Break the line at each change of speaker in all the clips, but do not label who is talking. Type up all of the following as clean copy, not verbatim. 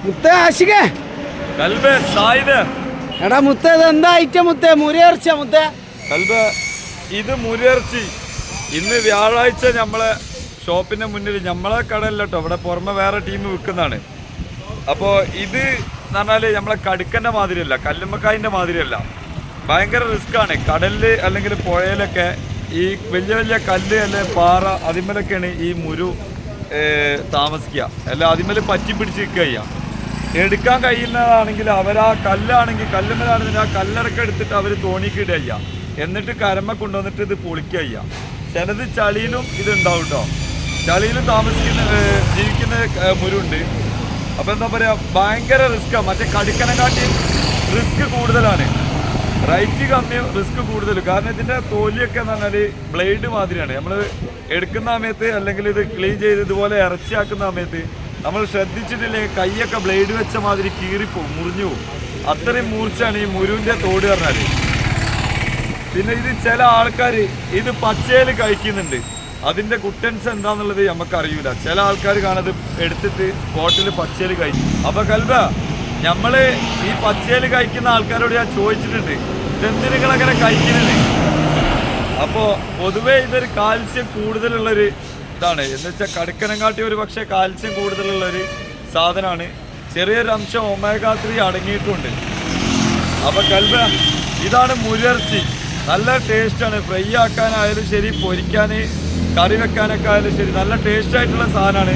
മുത്തേ ആശികേ
കൽബേ സായിദ്
എടാ മുത്തേ ഇത് എന്താ ഐറ്റം മുത്തേ മുരിയിറച്ചിയാ മുത്തേ
കൽബേ ഇത് മുരിയിറച്ചി ഇന്ന് വ്യാഴാഴ്ച നമ്മളെ ഷോപ്പിന്റെ മുന്നിൽ നമ്മളെ കടയല്ല കേട്ടോ ഇവിടെ പുറമെ വേറെ ടീം വിൽക്കുന്നതാണ്. അപ്പോൾ ഇത് എന്ന് പറഞ്ഞാൽ നമ്മളെ കടുക്കൻ്റെ മാതിരിയല്ല, കല്ലുമ്മക്കായിൻ്റെ മാതിരിയല്ല. ഭയങ്കര റിസ്ക്കാണ്. കടലിൽ അല്ലെങ്കിൽ പുഴയിലൊക്കെ ഈ വലിയ വലിയ കല്ല് അല്ലെങ്കിൽ പാറ അതിന്മേലൊക്കെയാണ് ഈ മുരു താമസിക്കുക. അല്ല അതിന്മേൽ പറ്റി പിടിച്ച് നിൽക്കുക ചെയ്യാം. എടുക്കാൻ കഴിയുന്നതാണെങ്കിൽ അവരാ കല്ലാണെങ്കിൽ കല്ലുമ്മലാണെങ്കിൽ ആ കല്ലടക്കം എടുത്തിട്ട് അവർ തോണിക്കിടുക ചെയ്യാം. എന്നിട്ട് കരമ്മ കൊണ്ടുവന്നിട്ട് ഇത് പൊളിക്കുക ചെയ്യാം. ചിലത് ചളിയിലും ഇതുണ്ടാവും കേട്ടോ. ചളിയിലും ജീവിക്കുന്ന മുരുണ്ട്. അപ്പോൾ എന്താ പറയുക, ഭയങ്കര റിസ്ക്കാണ്. മറ്റേ കടുക്കനെക്കാട്ടി റിസ്ക് കൂടുതലാണ്. റൈറ്റ് കമ്മിയും റിസ്ക് കൂടുതലും. കാരണം ഇതിൻ്റെ തോലിയൊക്കെ എന്ന് പറഞ്ഞാൽ ബ്ലേഡ് മാതിരിയാണ്. നമ്മൾ എടുക്കുന്ന സമയത്ത് അല്ലെങ്കിൽ ഇത് ക്ലീൻ ചെയ്ത് ഇതുപോലെ ഇറച്ചിയാക്കുന്ന സമയത്ത് നമ്മൾ ശ്രദ്ധിച്ചിട്ടില്ലെങ്കിൽ കൈയൊക്കെ ബ്ലേഡ് വെച്ച മാതിരി കീറിപ്പോവും, മുറിഞ്ഞു പോകും. അത്രയും മൂർച്ചയാണ് ഈ മുരുവിൻ്റെ തോട് പറഞ്ഞാൽ. പിന്നെ ഇത് ചില ആൾക്കാർ ഇത് പച്ചയിൽ കഴിക്കുന്നുണ്ട്. അതിൻ്റെ കുട്ടൻസ് എന്താണെന്നുള്ളത് നമുക്കറിയില്ല. ചില ആൾക്കാർ കാണത് എടുത്തിട്ട് സ്പോട്ടിൽ പച്ചയിൽ കഴിക്കും. അപ്പോൾ കൽബ നമ്മൾ ഈ പച്ചയിൽ കഴിക്കുന്ന ആൾക്കാരോട് ഞാൻ ചോദിച്ചിട്ടുണ്ട്, ഇതെന്തിന് നിങ്ങളങ്ങനെ കഴിക്കുന്നുണ്ട്? അപ്പോൾ പൊതുവേ ഇതൊരു കാൽസ്യം കൂടുതലുള്ളൊരു ഇതാണ്. എന്ന് വെച്ചാൽ കടുക്കനെങ്കാട്ടി ഒരു പക്ഷേ കാൽസ്യം കൂടുതലുള്ളൊരു സാധനമാണ്. ചെറിയൊരു അംശം ഒമേഗ-3 അടങ്ങിയിട്ടുണ്ട്. അപ്പോൾ കൽബ ഇതാണ് മുരിയിറച്ചി. നല്ല ടേസ്റ്റാണ്. ഫ്രൈ ആക്കാനായാലും ശരി, പൊരിക്കാൻ കറി വെക്കാനൊക്കെ ആയാലും ശരി, നല്ല ടേസ്റ്റായിട്ടുള്ള സാധനമാണ്.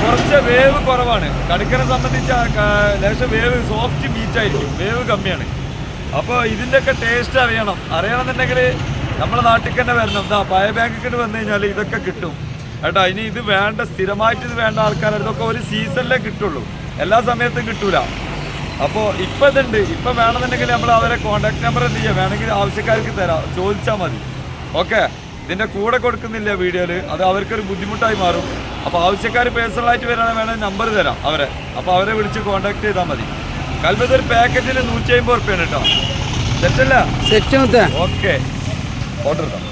കുറച്ച് വേവ് കുറവാണ്. കടുക്കനെ സംബന്ധിച്ച് ലേശം വേവ് സോഫ്റ്റ് മീറ്റായിരിക്കും, വേവ് കമ്മിയാണ്. അപ്പോൾ ഇതിൻ്റെയൊക്കെ ടേസ്റ്റ് അറിയണമെന്നുണ്ടെങ്കിൽ നമ്മുടെ നാട്ടിൽ തന്നെ വരണം. എന്താ പഴയ ബാങ്കിൽ വന്നു കഴിഞ്ഞാൽ ഇതൊക്കെ കിട്ടും കേട്ടോ. ഇനി ഇത് വേണ്ട, സ്ഥിരമായിട്ട് ഇത് വേണ്ട ആൾക്കാർ ഇതൊക്കെ ഒരു സീസണിലേ കിട്ടുള്ളൂ, എല്ലാ സമയത്തും കിട്ടൂല. അപ്പോൾ ഇപ്പം ഇതുണ്ട്. ഇപ്പം വേണമെന്നുണ്ടെങ്കിൽ നമ്മൾ അവരെ കോൺടാക്ട് നമ്പർ എന്ത് ചെയ്യുക, വേണമെങ്കിൽ ആവശ്യക്കാർക്ക് തരാം, ചോദിച്ചാൽ മതി. ഓക്കെ, ഇതിൻ്റെ കൂടെ കൊടുക്കുന്നില്ല വീഡിയോയിൽ, അത് അവർക്കൊരു ബുദ്ധിമുട്ടായി മാറും. അപ്പോൾ ആവശ്യക്കാർ പേഴ്സണലായിട്ട് വരാണെങ്കിൽ വേണമെങ്കിൽ നമ്പർ തരാം അവരെ. അപ്പോൾ അവരെ വിളിച്ച് കോൺടാക്ട് ചെയ്താൽ മതി. കൽബത്ത് ഒരു പാക്കറ്റിന് 150 റുപ്യാണ് കേട്ടോ. സെറ്റല്ല?
സെറ്റ് മുത്തേ.
ഓക്കെ, ഓർഡർ ഇടാം.